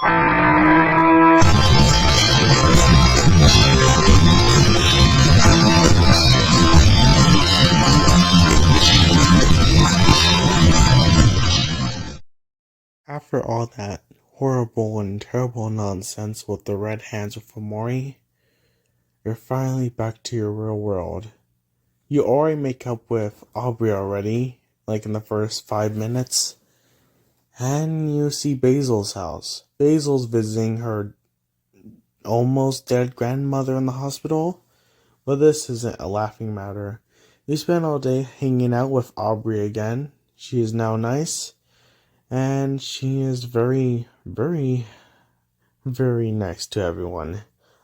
After all that horrible and terrible nonsense with the red hands of Omori, you're finally back to your real world. You already make up with Aubrey already, like in the first 5 minutes, and you see Basil's house. Basil's visiting her almost dead grandmother in the hospital, but this isn't a laughing matter. You spend all day hanging out with Aubrey again. She is now nice, and she is very, very, very nice to everyone.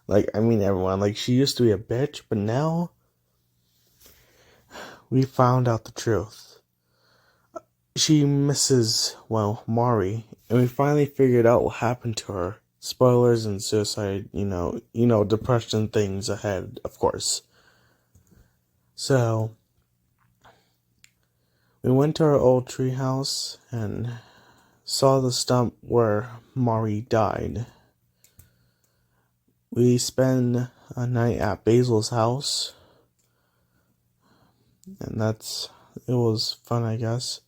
Everyone. Like, she used to be a bitch, but now we found out the truth. She misses, Mari, and we finally figured out what happened to her. Spoilers and suicide, depression things ahead, of course. So, we went to our old treehouse and saw the stump where Mari died. We spent a night at Basil's house, and it was fun, I guess.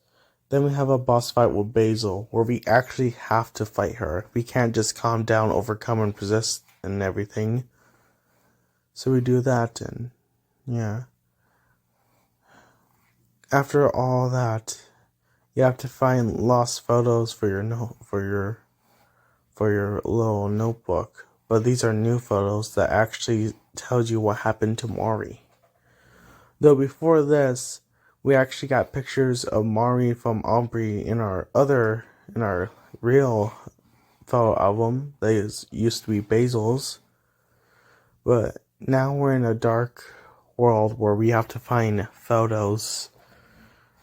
Then we have a boss fight with Basil, where we actually have to fight her. We can't just calm down, overcome, and persist and everything. So we do that, and yeah. After all that, you have to find lost photos for your little notebook. But these are new photos that actually tells you what happened to Mari. Though before this, we actually got pictures of Mari from Omori in our real photo album that used to be Basil's. But now we're in a dark world where we have to find photos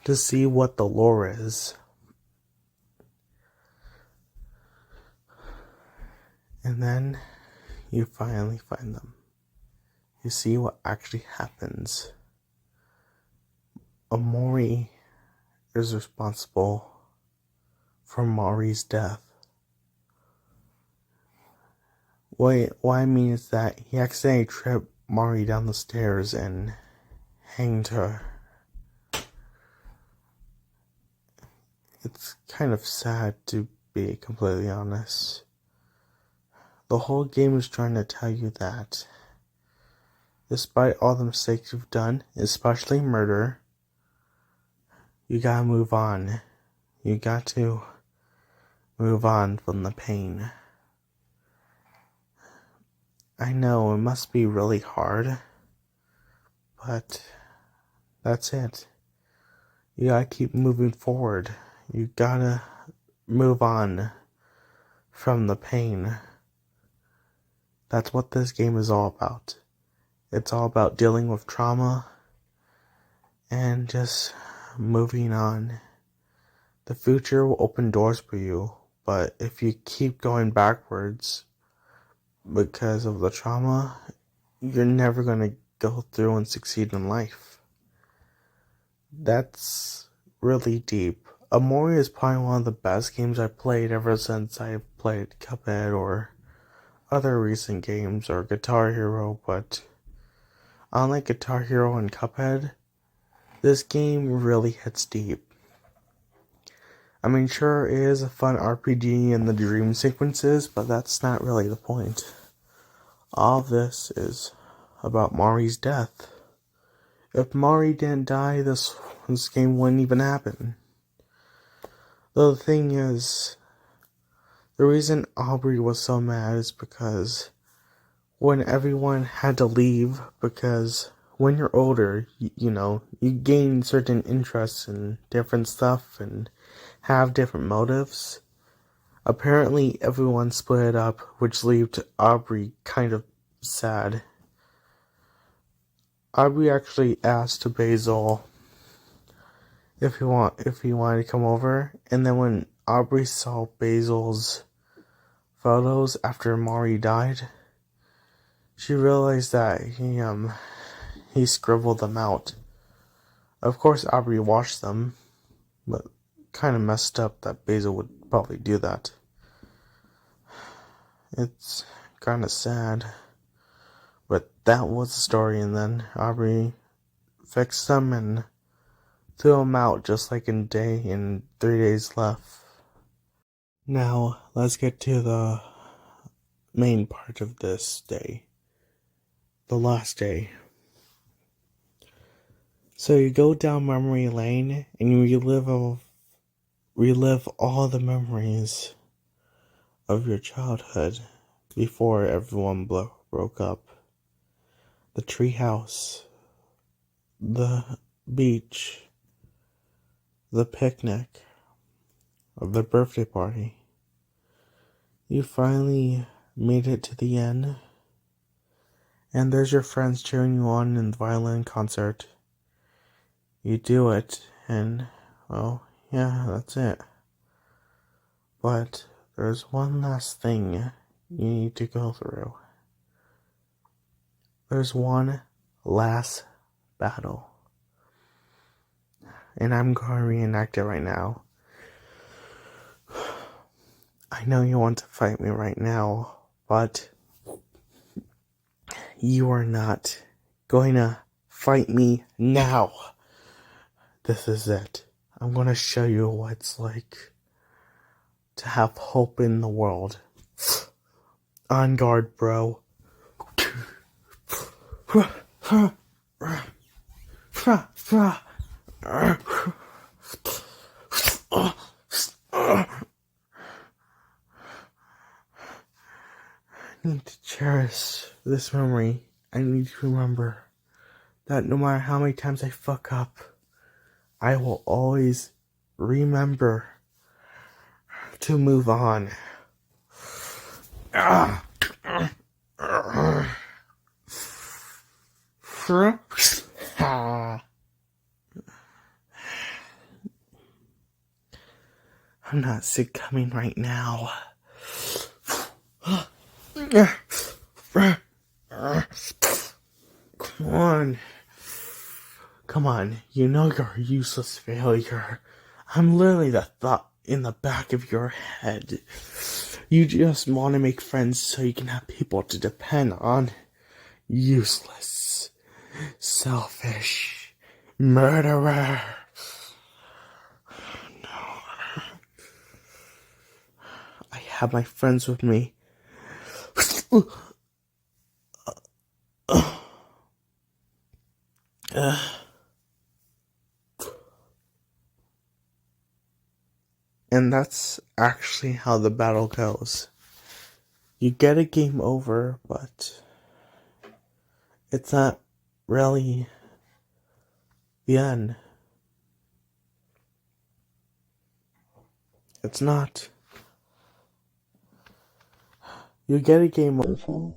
to see what the lore is. And then you finally find them. You see what actually happens. Omori is responsible for Mari's death. What I mean is that he accidentally tripped Mari down the stairs and hanged her. It's kind of sad, to be completely honest. The whole game is trying to tell you that despite all the mistakes you've done, especially murder, you gotta move on. You got to move on from the pain. I know it must be really hard, but that's it. You gotta keep moving forward. You gotta move on from the pain. That's what this game is all about. It's all about dealing with trauma and just moving on. The future will open doors for you, but if you keep going backwards because of the trauma, you're never going to go through and succeed in life. That's really deep. Omori is probably one of the best games I've played ever since I've played Cuphead or other recent games or Guitar Hero, but unlike Guitar Hero and Cuphead, this game really hits deep. I mean, sure, it is a fun RPG in the dream sequences, but that's not really the point. All of this is about Mari's death. If Mari didn't die, this game wouldn't even happen. Though the thing is, the reason Aubrey was so mad is because when everyone had to leave, because when you're older, you gain certain interests in different stuff and have different motives. Apparently, everyone split up, which left Aubrey kind of sad. Aubrey actually asked Basil if he wanted to come over, and then when Aubrey saw Basil's photos after Mari died, she realized that he scribbled them out. Of course, Aubrey watched them, but kind of messed up that Basil would probably do that. It's kind of sad. But that was the story, and then Aubrey fixed them and threw them out just like in 3 days left. Now, let's get to the main part of this day. The last day. So you go down memory lane and you relive all the memories of your childhood before everyone broke up. The treehouse, the beach, the picnic, the birthday party. You finally made it to the end, and there's your friends cheering you on in the violin concert. You do it, and, well, yeah, that's it. But there's one last thing you need to go through. There's one last battle. And I'm going to reenact it right now. I know you want to fight me right now, but you are not going to fight me now. This is it. I'm going to show you what it's like to have hope in the world. On guard, bro. I need to cherish this memory. I need to remember that no matter how many times I fuck up, I will always remember to move on. I'm not succumbing right now. Come on, you know you're a useless failure. I'm literally the thought in the back of your head. You just want to make friends so you can have people to depend on. Useless, selfish, murderer. No. I have my friends with me. And that's actually how the battle goes. You get a game over, but it's not really the end. It's not. You get a game over.